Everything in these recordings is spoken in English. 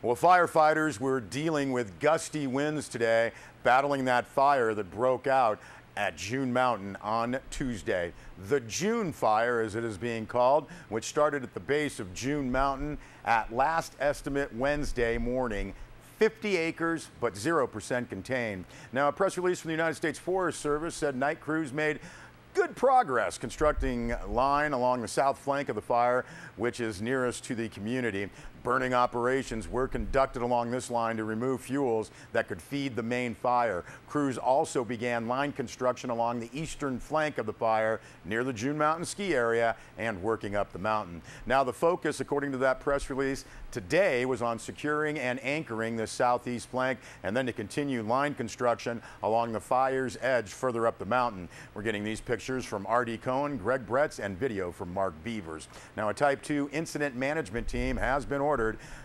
Well, firefighters were dealing with gusty winds today, battling that fire that broke out at June Mountain on Tuesday. The June Fire, as it is being called, which started at the base of June Mountain at last estimate Wednesday morning. 50 acres, but 0% contained. Now, a press release from the United States Forest Service said night crews made good progress constructing line along the south flank of the fire, which is nearest to the community. Burning operations were conducted along this line to remove fuels that could feed the main fire. Crews also began line construction along the eastern flank of the fire near the June Mountain ski area and working up the mountain. Now, the focus, according to that press release, today was on securing and anchoring the southeast flank and then to continue line construction along the fire's edge further up the mountain. We're getting these pictures from R.D. Cohen, Greg Bretz, and video from Mark Beavers. Now, a Type 2 incident management team has been ordered.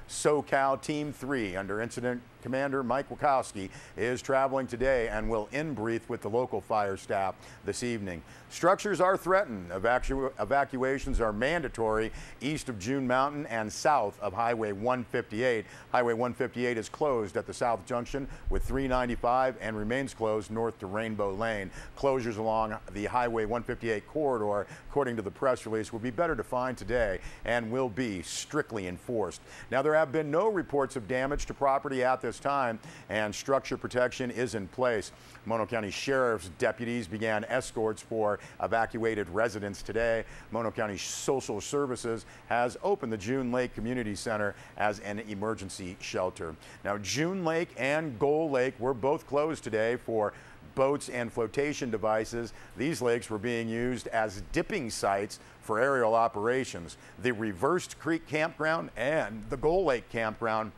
SoCal Team 3 under Incident Commander Mike Wachowski is traveling today and will in-brief with the local fire staff this evening. Structures are threatened. Evacuations are mandatory east of June Mountain and south of Highway 158. Highway 158 is closed at the south junction with 395 and remains closed north to Rainbow Lane. Closures along the Highway 158 corridor, according to the press release, will be better defined today and will be strictly enforced. Now, there have been no reports of damage to property at this time, and structure protection is in place. Mono County Sheriff's deputies began escorts for evacuated residents today. Mono County Social Services has opened the June Lake Community Center as an emergency shelter. Now, June Lake and Gull Lake were both closed today for boats and flotation devices. These lakes were being used as dipping sites for aerial operations. The Reversed Creek Campground and the Gull Lake Campground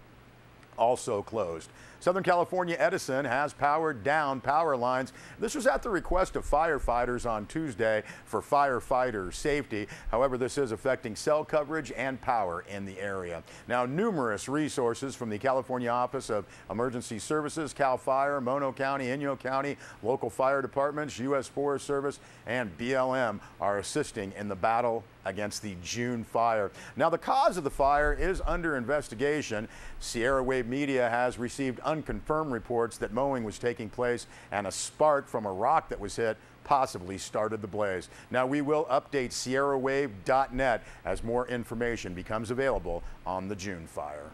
also closed. Southern California Edison has powered down power lines. This was at the request of firefighters on Tuesday for firefighter safety. However, this is affecting cell coverage and power in the area. Now, numerous resources from the California Office of Emergency Services, CAL FIRE, Mono County, Inyo County, local fire departments, U.S. Forest Service, and BLM are assisting in the battle against the June fire. Now, the cause of the fire is under investigation. Sierra Wave Media has received unconfirmed reports that mowing was taking place and a spark from a rock that was hit possibly started the blaze. Now, we will update SierraWave.net as more information becomes available on the June fire.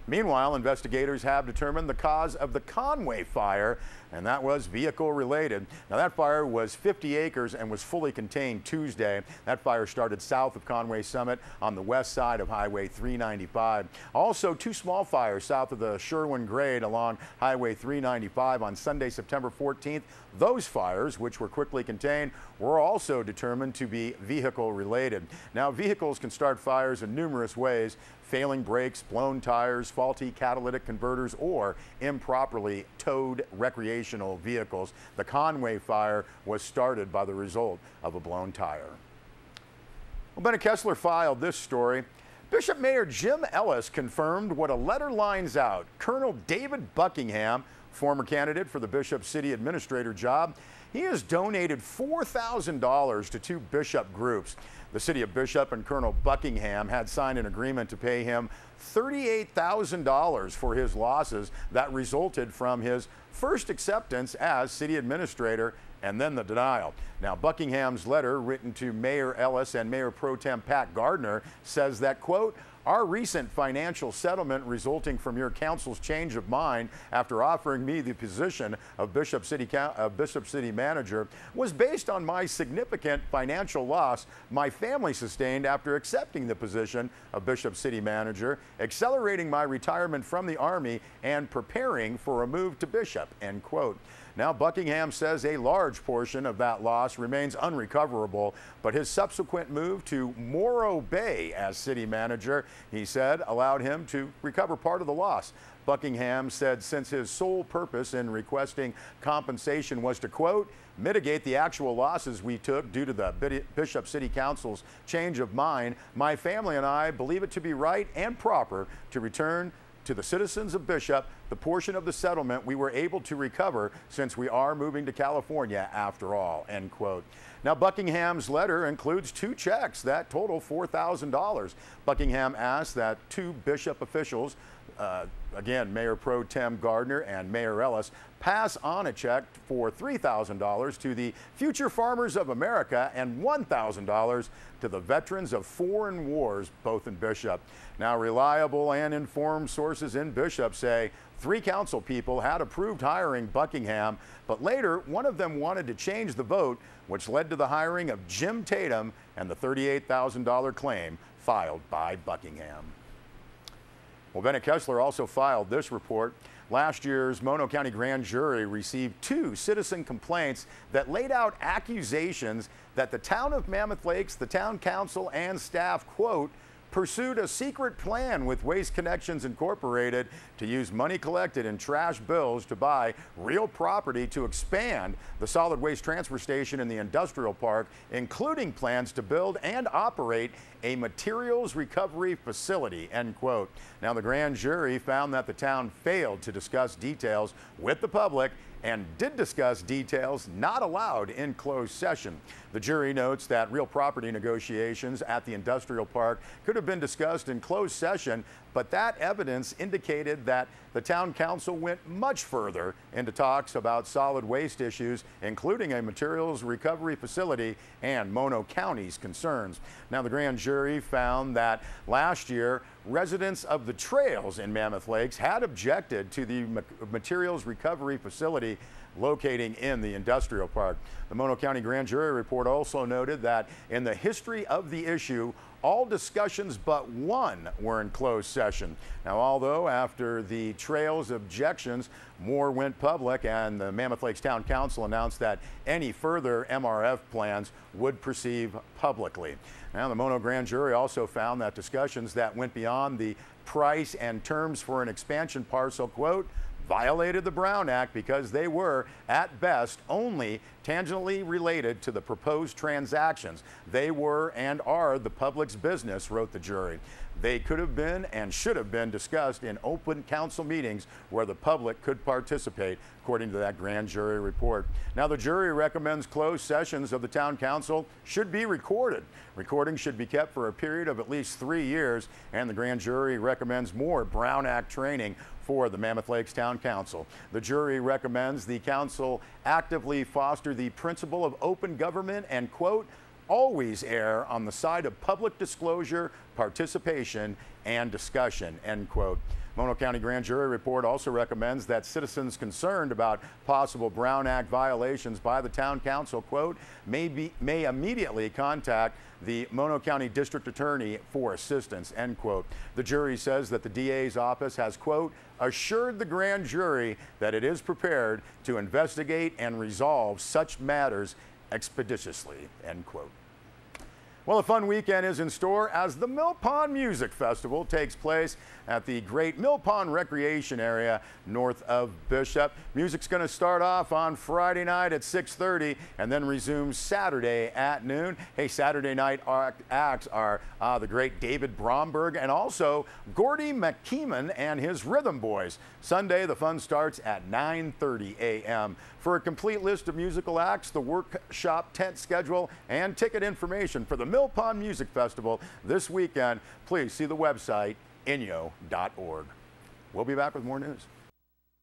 Meanwhile, investigators have determined the cause of the Conway fire, and that was vehicle related. Now, that fire was 50 acres and was fully contained Tuesday. That fire started south of Conway Summit on the west side of Highway 395. Also, two small fires south of the Sherwin grade along Highway 395 on Sunday, September 14th. Those fires, which were quickly contained, were also determined to be vehicle related. Now, vehicles can start fires in numerous ways: failing brakes, blown tires, faulty catalytic converters, or improperly towed recreational vehicles. The Conway fire was started by the result of a blown tire. Well, Bennett Kessler filed this story. Bishop Mayor Jim Ellis confirmed what a letter lines out. Colonel David Buckingham, former candidate for the Bishop City Administrator job, he has donated $4,000 to two Bishop groups. The City of Bishop and Colonel Buckingham had signed an agreement to pay him $38,000 for his losses that resulted from his first acceptance as city administrator and then the denial. Now, Buckingham's letter, written to Mayor Ellis and Mayor Pro Tem Pat Gardner, says that, quote, "Our recent financial settlement resulting from your council's change of mind after offering me the position of Bishop City Manager was based on my significant financial loss my family sustained after accepting the position of Bishop City Manager, accelerating my retirement from the Army, and preparing for a move to Bishop," end quote. Now, Buckingham says a large portion of that loss remains unrecoverable, but his subsequent move to Morro Bay as city manager, he said, allowed him to recover part of the loss. Buckingham said since his sole purpose in requesting compensation was to, quote, "mitigate the actual losses we took due to the Bishop City Council's change of mind, my family and I believe it to be right and proper to return to the citizens of Bishop the portion of the settlement we were able to recover since we are moving to California after all," end quote. Now, Buckingham's letter includes two checks that total $4,000. Buckingham asked that two Bishop officials again, Mayor Pro Tem Gardner and Mayor Ellis pass on a check for $3,000 to the Future Farmers of America and $1,000 to the veterans of foreign wars, both in Bishop. Now, reliable and informed sources in Bishop say 3 council people had approved hiring Buckingham, but later one of them wanted to change the vote, which led to the hiring of Jim Tatum and the $38,000 claim filed by Buckingham. Well, Bennett Kessler also filed this report. Last year's Mono County Grand Jury received 2 citizen complaints that laid out accusations that the town of Mammoth Lakes, the town council, and staff, quote, pursued a secret plan with Waste Connections Incorporated to use money collected in trash bills to buy real property to expand the solid waste transfer station in the industrial park, including plans to build and operate a materials recovery facility, end quote. Now, the grand jury found that the town failed to discuss details with the public and did discuss details not allowed in closed session. The jury notes that real property negotiations at the industrial park could have been discussed in closed session, but that evidence indicated that the town council went much further into talks about solid waste issues, including a materials recovery facility and Mono County's concerns. Now, the grand jury found that last year, residents of the trails in Mammoth Lakes had objected to the materials recovery facility locating in the industrial park. The Mono County Grand Jury report also noted that in the history of the issue, all discussions but one were in closed session. Now, although after the trail's objections, more went public, and the Mammoth Lakes Town Council announced that any further MRF plans would proceed publicly. Now, the Mono Grand Jury also found that discussions that went beyond the price and terms for an expansion parcel, quote, violated the Brown Act because they were, at best, only tangentially related to the proposed transactions. They were and are the public's business, wrote the jury. They could have been and should have been discussed in open council meetings where the public could participate, according to that grand jury report. Now, the jury recommends closed sessions of the town council should be recorded. Recordings should be kept for a period of at least 3 years, and the grand jury recommends more Brown Act training for the Mammoth Lakes Town Council. The jury recommends the council actively foster the principle of open government and, quote, always err on the side of public disclosure, participation, and discussion, end quote. Mono County Grand Jury report also recommends that citizens concerned about possible Brown Act violations by the town council, quote, may immediately contact the Mono County District Attorney for assistance, end quote. The jury says that the DA's office has, quote, assured the grand jury that it is prepared to investigate and resolve such matters expeditiously, end quote. Well, a fun weekend is in store as the Mill Pond Music Festival takes place at the Great Mill Pond Recreation Area north of Bishop. Music's going to start off on Friday night at 6:30 and then resume Saturday at noon. Hey, Saturday night acts are the great David Bromberg and also Gordy McKeeman and his Rhythm Boys. Sunday, the fun starts at 9:30 a.m. For a complete list of musical acts, the workshop tent schedule, and ticket information for the Mill Pond Music Festival this weekend, please see the website inyo.org. We'll be back with more news.